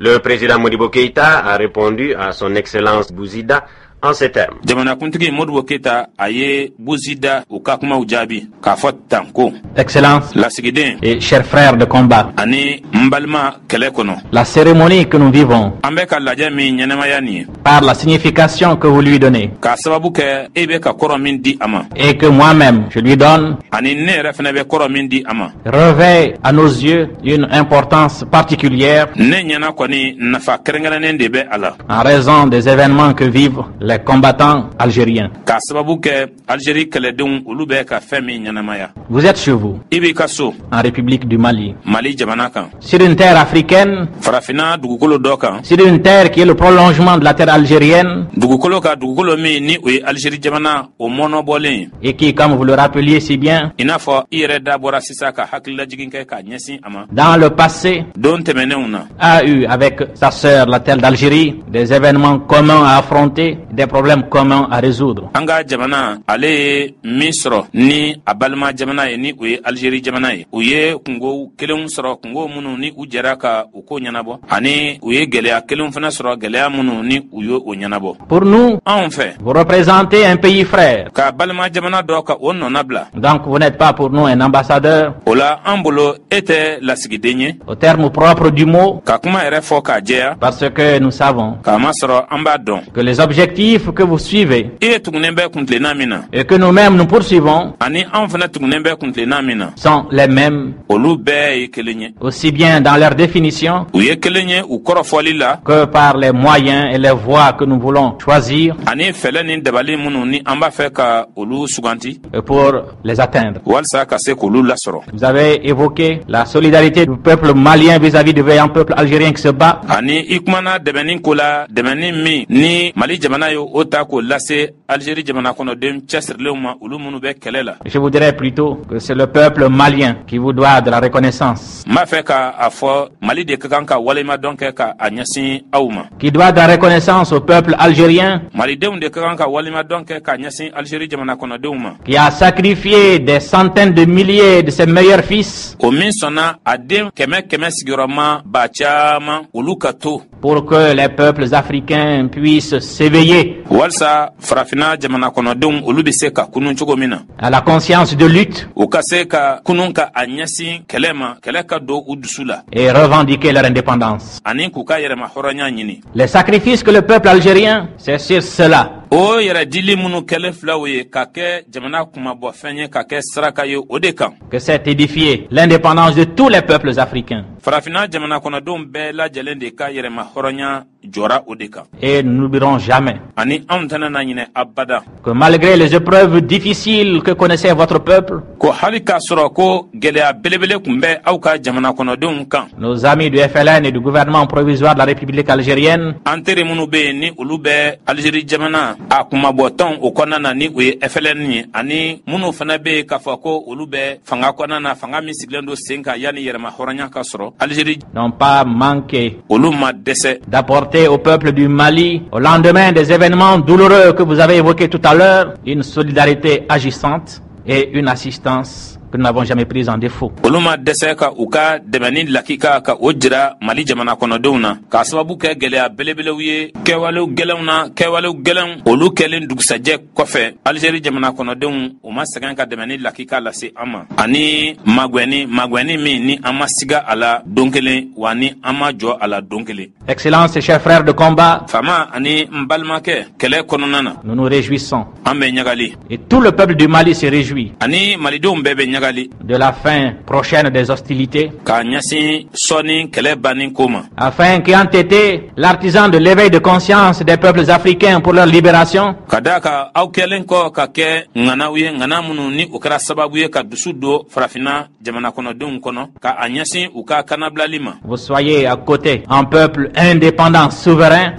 Le président Modibo Keïta a répondu à son excellence Bouzida en ces termes. Excellence et chers frères de combat, la cérémonie que nous vivons, par la signification que vous lui donnez, et que moi-même je lui donne, revêt à nos yeux une importance particulière en raison des événements que vivent les combattants algériens. Vous êtes chez vous, en République du Mali, sur une terre africaine, sur une terre qui est le prolongement de la terre algérienne, et qui, comme vous le rappeliez si bien, dans le passé, a eu avec sa sœur, la terre d'Algérie, des événements communs à affronter, des problèmes communs à résoudre. Pour nous, vous représentez un pays frère. Donc vous n'êtes pas pour nous un ambassadeur au terme propre du mot, parce que nous savons que les objectifs que vous suivez et que nous-mêmes nous poursuivons sont les mêmes, aussi bien dans leur définition que par les moyens et les voies que nous voulons choisir pour les atteindre. Vous avez évoqué la solidarité du peuple malien vis-à-vis du vaillant peuple algérien qui se bat. Je vous dirais plutôt que c'est le peuple malien qui vous doit de la reconnaissance, qui doit de la reconnaissance au peuple algérien, qui a sacrifié des centaines de milliers de ses meilleurs fils pour que les peuples africains puissent s'éveiller à la conscience de lutte et revendiquer leur indépendance. Les sacrifices que le peuple algérien, c'est sur cela que s'est édifiée l'indépendance de tous les peuples africains. Et nous n'oublierons jamais que malgré les épreuves difficiles que connaissait votre peuple, nos amis du FLN et du gouvernement provisoire de la République algérienne n'ont pas manqué d'apporter au peuple du Mali, au lendemain des événements douloureux que vous avez évoqués tout à l'heure, une solidarité agissante et une assistance que nous n'avons jamais prise en défaut. Excellences et chers frères de combat, nous nous réjouissons et tout le peuple du Mali se réjouit de la fin prochaine des hostilités, afin qu'ayant été l'artisan de l'éveil de conscience des peuples africains pour leur libération, vous soyez à côté un peuple indépendant, souverain,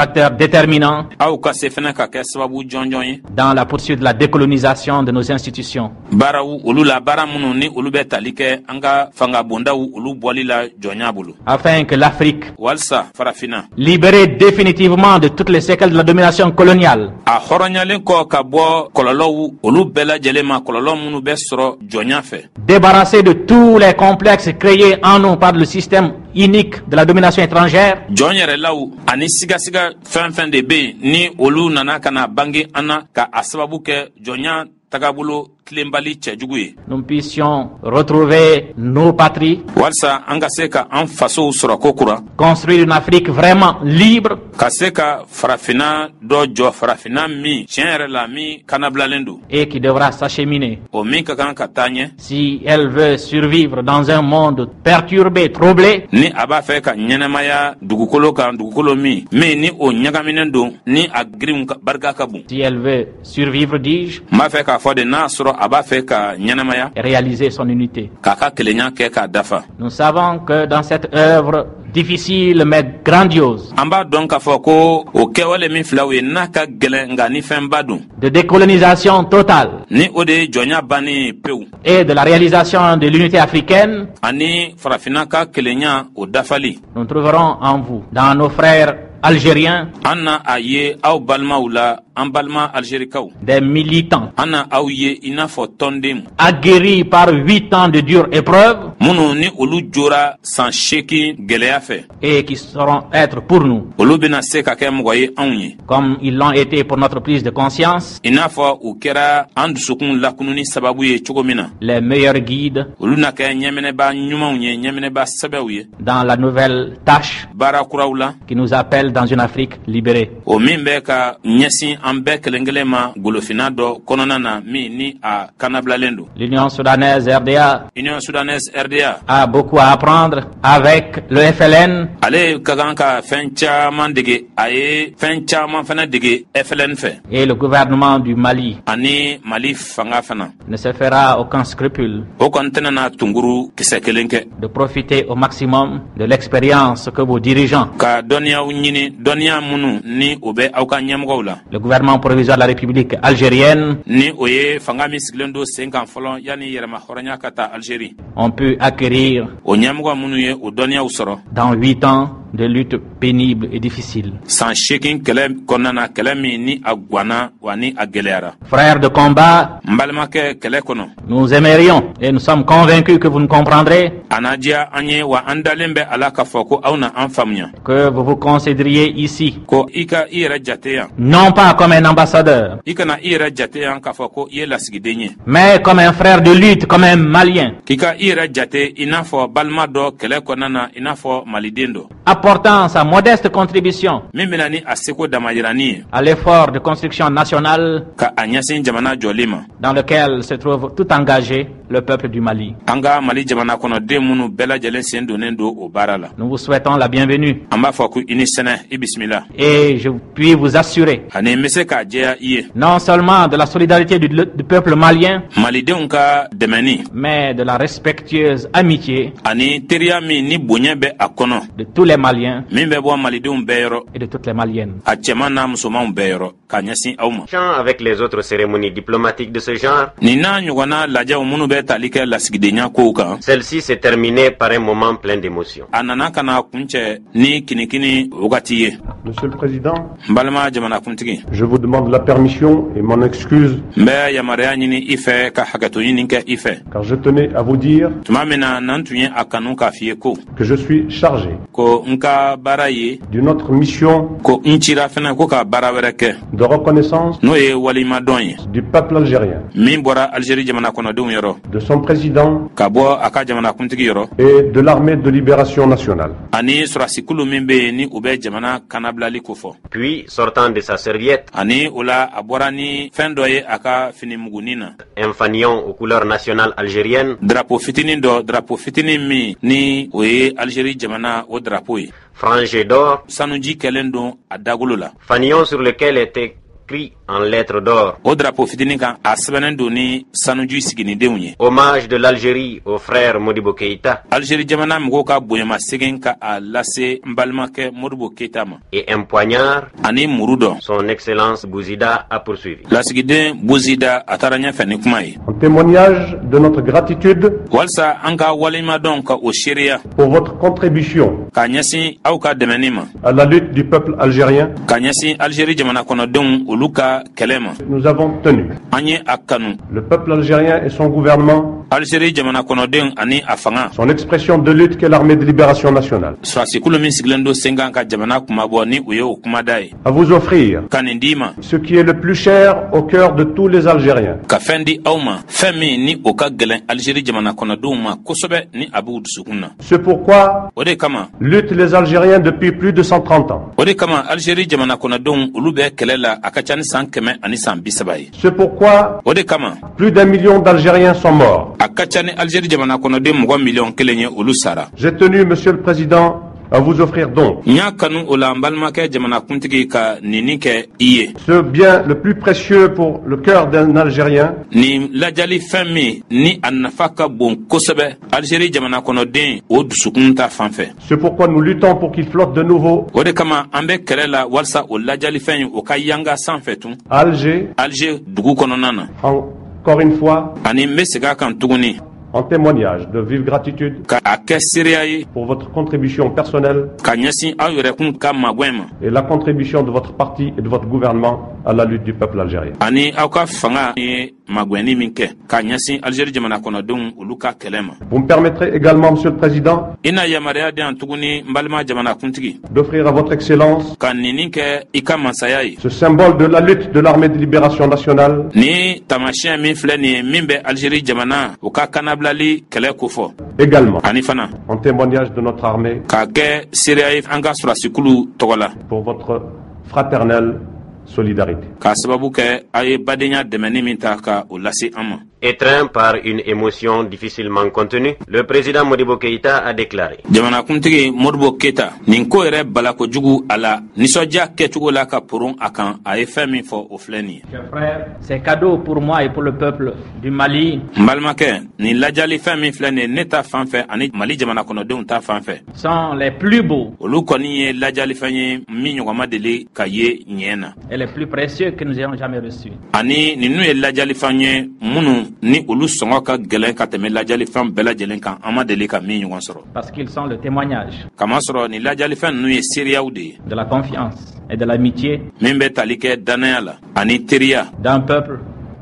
facteur déterminant aw ka se fana ka kɛ sababu jɔnjɔn ye dans la poursuite de la décolonisation de nos institutions. baaraw olu la baara minnu ni olu bɛ tali kɛ an ka fanga bondaw olu bɔli la jɔnya bolo Afin que l'Afrique, walisa farafina libérée définitivement de toutes les séquelles de la domination coloniale, a hɔrɔnyalen kɔ ka bɔ kɔlɔlɔw olu bɛɛ lajɛlen ma kɔlɔlɔ minnu bɛ sɔrɔ jɔnya fɛ débarrassée de tous les complexes créés en nous par le système unique de la domination étrangère, jɔn yɛrɛlaw ani sigasiga fɛn fɛn de bɛ yen ni olu nana ka na bange an na ka a sababu kɛ jɔnya tagabolo tilenbali cɛjugu ye nous puissions retrouver nos patries, walisa an ka se ka an fasow sɔrɔ ko kura construire une Afrique vraiment libre, ka se ka farafina dɔ jɔ farafina min tiɲɛ yɛrɛ la min kanabilalen don et qui devra s'acheminer. o min ka kan ka taa ɲɛ Si elle veut survivre dans un monde perturbé, troublé, ni a b'a fɛ ka ɲɛnɛmaya dugukolo kan dugukolo min ni o ɲagaminen don ni a girinw barika ka bon si elle veut survivre, dis-je, n b'a fɛ k'a fɔ de n'a sɔrɔ a b'a fɛ ka ɲɛnɛmaya et réaliser son unité. k'a ka kelenya kɛ k'a dafa Nous savons que dans cette œuvre difficile mais grandiose an b'a dɔn k'a fɔ ko o kɛwale min filaw ye n'a ka gɛlɛn nka ni fɛnba don de décolonisation totale ni o de ye jɔnya bannen pewu et de la réalisation de l'unité africaine, ani farafina ka kelenya o dafali nous trouverons en vous, dans nos frères algériens, an na a ye aw balimaw la an balima algerikaw des militants an na aw ye i n'a fɔ tɔnden aguerris par 8 ans de dures épreuves minnu ni olu jora san 8 gwɛlɛya fɛ et qui sauront être pour nous, olu bena se ka kɛ mɔgɔ ye anw ye comme ils l'ont été pour notre prise de conscience, i n'a fɔ u kɛra an dusukun lakununi sababu ye cogo min na les meilleurs guides olu na kɛ ɲɛminɛba ɲumanw ye ɲɛminɛba sɛbɛw ye dans la nouvelle tâche baara kuraw la qui nous appelle dans une Afrique libérée. o min bɛ ka ɲɛsin an bɛɛ kelen kelen ma golofina dɔ kɔnɔna na min ni a kanabilalen don L'Union soudanaise RDA union soudanaise RDA a beaucoup à apprendre avec le FLN ale ka kan ka fɛn caaman dege a ye fɛn caaman fɛnɛ dege FLN fɛ et le gouvernement du Mali ani Mali fanga fana ne se fera aucun scrupule o kɔni tɛnana tunguru kisɛ kelen kɛ de profiter au maximum de l'expérience que vos dirigeants, ka dɔnniyaw ɲini dɔnniya minnu ni o bɛ aw ka ɲɛmɔgɔw la le gouvernement provisoire de la République algérienne, ni o ye fanga min sigilen don sen kan fɔlɔ yanni yɛrɛma hɔrɔnya ka taa Algérie ont pu acquérir o ɲɛmɔgɔ minnu ye o dɔnniyaw sɔrɔ dans 8 ans de lutte pénible et difficile. san 8 kɛlɛ kɔnɔna na kɛlɛ min ni a gwanna wa ni a gwɛlɛyara Frères de combat, n balimakɛ kɛlɛ kɔnɔ nous aimerions et nous sommes convaincus que vous nous comprendrez, a na diya an ye wa an dalen bɛ a la k'a fɔ ko aw na an faamuya que vous vous considériez ici, ko i ka i yɛrɛ jate yan non pas comme un ambassadeur, i kana i yɛrɛ jate yan k'a fɔ ko i ye lasigiden ye mais comme un frère de lutte, comme un Malien, k'i ka i yɛrɛ jate i n'a fɔ balima dɔ kɛlɛ kɔnɔna na i n'a fɔ maliden dɔ apportant sa modeste contribution min bɛna ni a seko damayirani ye à l'effort de construction nationale ka a ɲɛsin jamana jɔli ma dans lequel se trouve tout engagé le peuple du Mali. an ka mali jamana kɔnɔden minnu bɛɛ lajɛlen sen donnen don o baara la Nous vous souhaitons la bienvenue an b'a fɔ ko i ni sɛnɛ i bisimila et je puis vous assurer ani n bɛ se k'a jɛya i ye non seulement de la solidarité du peuple malien, malidenw ka dɛmɛni mais de la respectueuse amitié ani teriya min ni bonya bɛ a kɔnɔ de tous les Maliens min bɛ bɔ malidenw bɛɛ yɔrɔ et de toutes les Maliennes. a cɛman n'a musomanw bɛɛ yɔrɔ k'a ɲɛsin aw ma Avec les autres cérémonies diplomatiques de ce genre, nin n'a ɲɔgɔnna lajɛw minnu bɛ tali kɛ lasigidenya kow kan celle-ci s'est terminée par un moment plein d'émotion. a nana ka na kuncɛ ni kinikini wagati ye Monsieur le Président, n balima jamanakuntigi je vous demande la permission et mon excuse n bɛ yamaruya ɲini i fɛ ka hakɛto ɲini kɛ i fɛ car je tenais à vous dire tuma min na n'an tun ye a kanu k'a f'i ye ko que je suis chargé ko n ka baara ye d'une autre mission ko n cira fɛnɛ ko ka baara wɛrɛ kɛ de reconnaissance n'o ye walimadɔn ye du peuple algérien, min bɔra Algérie jamana kɔnɔdenw yɔrɔ de son président ka bɔ a ka jamanakuntigi yɔrɔ et de l'armée de libération nationale. ani sɔrɔdasikulu min bɛ yen ni u bɛ jamana kanabilali kofɔ Puis, sortant de sa serviette, ani o la a bɔra ni fɛn dɔ ye a ka finimugunin na un fanion aux couleurs nationales algériennes, drapeau fitinin min ni o ye Algérie jamana o drapeau ye frangé d'or, sanuji kɛlen don a dagolo la fanion sur lequel était écrit en lettres d'or. O drapeau fitinin kan a sɛbɛnnen don ni sanuju siginidenw ye. Hommage de l'Algérie au frère Modibo Keïta. Algérie jamana mɔgɔw ka bonyamasegin ka a lase n balimakɛ Modibo Keïta ma. Et un poignard. Ani muru dɔ. Son Excellence Bouzida a poursuivi. Lasigiden Bouzida a taara ɲɛfɛ ni kuma ye. En témoignage de notre gratitude walisa an ka waleɲumadɔn ka o seereya. pour votre contribution K'a ɲɛsin aw ka dɛmɛni ma. à la lutte du peuple algérien, K'a ɲɛsin Algérie jamana kɔnɔdenw olu ka kɛlɛ ma. nous avons tenu. An ye a kanu. Le peuple algérien et son gouvernement, Algérie jamana kɔnɔdenw ani a fanga. son expression de lutte qu'est l'armée de libération nationale, Surasikulu min sigilen don sen kan ka jamana kumabɔ ni o ye o kumada ye. à vous offrir Ka nin d'i ma. ce qui est le plus cher au cœur de tous les Algériens. Ka fɛn di aw ma fɛn min ni o ka gɛlɛn Algérie jamana kɔnɔdenw ma kosɛbɛ ni a b'u dusukun na. C'est pourquoi O de kama luttent les Algériens depuis plus de 130 ans. o de kama Algérie jamana kɔnɔdenw olu bɛ kɛlɛ la a ka ca ni san 100 ani san 30 ye. C'est pourquoi O de kama plus d'1 million d'Algériens sont morts. a ka ca ni Algérie jamana kɔnɔden mɔgɔ miliyɔn 1 ye olu sara. J'ai tenu, Monsieur le Président, à vous offrir donc N y'a kanu o la n balimakɛ jamanakuntigi ka nini kɛ i ye. ce bien le plus précieux pour le cœur d'un Algérien, Ni lajali fɛn min ni a nafa ka bon kosɛbɛ Algérie jamana kɔnɔden o dusukun ta fan fɛ. c'est pourquoi nous luttons pour qu'il flotte de nouveau O de kama an bɛ kɛlɛ la walasa o lajali fɛn in o ka yanga sanfɛ tun. à Alger, Alger dugu kɔnɔna na. encore une fois, Ani n bɛ segin a kan tuguni en témoignage de vive gratitude ka a kɛ seereya ye pour votre contribution personnelle ka ɲɛsin aw yɛrɛkun ka magwɛn ma. et la contribution de votre parti et de votre gouvernement à la lutte du peuple algérien. Ani aw ka fanga ye magwɛnni min kɛ ka ɲɛsin Algérie jamana kɔnɔdenw olu ka kɛlɛ ma. Vous me permettrez également, Monsieur le Président, I na yamaruya di yan tuguni n balima jamanakuntigi d'offrir à votre Excellence ka nini kɛ i ka masaya ye. ce symbole de la lutte de l'armée de libération nationale Ni tamasiyɛn min filɛ nin ye min bɛ Algérie jamana o ka kanabilali kɛlɛ kofɔ. également Ani fana en témoignage de notre armée k'a kɛ seereya ye an ka surasikulu tɔgɔ la. pour votre fraternelle solidarité. K'a sababu kɛ a ye badenya dɛmɛni min ta ka o lase an ma. Étreint par une émotion difficilement contenue, le président Modibo Keïta a déclaré: Jamanakuntigi Modibo Keïta nin ko yɛrɛ balakojugu a la nisɔndiya kɛcogo la ka poron a kan a ye fɛn min fɔ o filɛ nin ye. Chers frères, c'est cadeau pour moi et pour le peuple du Mali. N balimakɛ nin lajali fɛn min filɛ nin ye ne ta fan fɛ ani Mali jamana kɔnɔdenw ta fan fɛ. Sont les plus beaux Olu kɔni ye lajali fɛn ye min ɲɔgɔn ma deli ka ye ɲɛ na. et les plus précieux que nous ayons jamais reçus. Ani ninnu ye lajali fɛn ye minnu ni olu sɔngɔ ka gɛlɛn ka tɛmɛ lajali fɛn bɛɛ lajɛlen kan an ma deli ka min ɲɔgɔn sɔrɔ. Parce qu'ils sont le témoignage Kamasɔrɔ nin lajali fɛn ninnu ye seereyaw de ye de la confiance et de l'amitié min bɛ tali kɛ danaya la ani teriya d'un peuple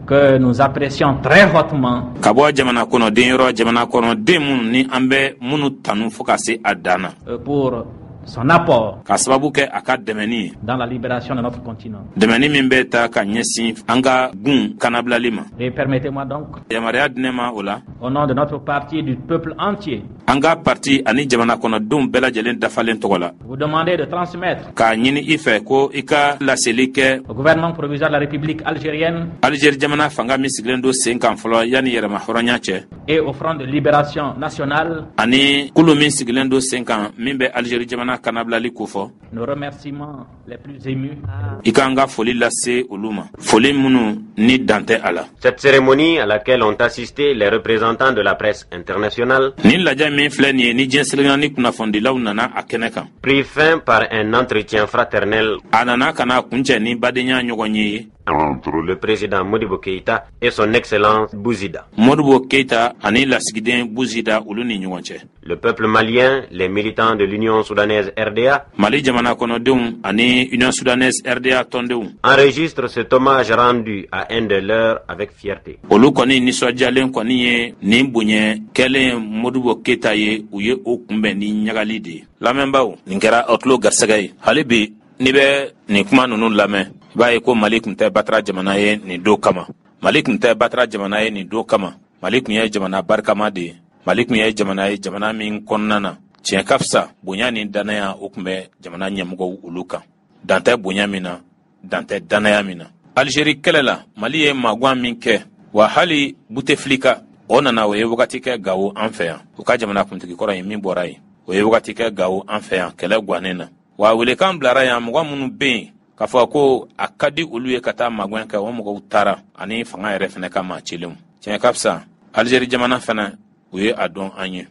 que nous apprécions très hautement ka bɔ jamana kɔnɔden yɔrɔ jamana kɔnɔden minnu ni an bɛ minnu tanu fo ka se a dan na pour son apport ka sababu kɛ a ka dɛmɛni ye dans la libération de notre continent. dɛmɛni min bɛ ta ka ɲɛsin an ka gun kanabilali ma. Et permettez-moi donc, Yamaruya di ne ma o la au nom de notre parti et du peuple entier, an ka parti ani jamana kɔnɔdenw bɛɛ lajɛlen dafalen tɔgɔ la vous demander de transmettre k'a ɲini i fɛ ko i ka laseli kɛ au gouvernement provisoire de la République algérienne Algérie jamana fanga min sigilen don sen kan fɔlɔ yanni yɛrɛma hɔrɔnya cɛ et au Front de libération nationale ani kulu min sigilen don sen kan min bɛ Algérie jamana kanabilali kofɔ nos remerciements les plus émus i k'an ka foli lase olu ma foli minnu ni dan tɛ a la. Cette cérémonie à laquelle ont assisté les représentants de la presse internationale Ni lajɛ min filɛ nin ye ni diɲɛ selena ni kunnafonidilaw nana a kɛnɛ kan prit fin par un entretien fraternel a nana ka na kuncɛ ni badenya ɲɔgɔn ye entre le président Modibo Keïta et son Excellence Bouzida. Modibo Keïta ani lasigiden Bouzida olu ni ɲɔgɔn cɛ. Le peuple malien, les militants de l'Union soudanaise RDA Mali jamana kɔnɔdenw ani Union soudanaise RDA tɔndenw enregistrent cet hommage rendu à un de leurs avec fierté. olu kɔni nisɔndiyalen kɔni ye nin bonya kɛlen Modibo Keïta ye u ye o kunbɛn ni ɲagali de ye. Lamɛnbaw nin kɛra aw tulo garisɛgɛ ye hali bi ni bɛ nin kuma ninnu lamɛn i b'a ye ko Mali tun tɛ batara jamana ye nin don kama. Mali tun tɛ batara jamana ye nin don kama. Mali tun ye jamana barikama de ye. Mali tun ye jamana ye jamana min kɔnɔna na tiɲɛ ka fisa bonya ni danaya o tun bɛ jamana ɲɛmɔgɔw olu kan. Dan tɛ bonya min na dan tɛ danaya min na. Algérie kɛlɛ la Mali ye maagwan min kɛ wa hali Bouteflika o nana o ye wagati kɛ Gawo an fɛ yan u ka jamana kuntigi kɔrɔ ye min bɔra yen o ye wagati kɛ Gawo an fɛ yan kɛlɛ gannen na wa welekan bilara yan mɔgɔ minnu bɛ yen k'a fɔ ko a ka di olu ye ka taa magwɛn kɛ o mɔgɔw taara ani fanga yɛrɛ fɛnɛ ka maa cilenw tiɲɛ ka fisa Algérie jamana fɛnɛ u ye a dɔn an ye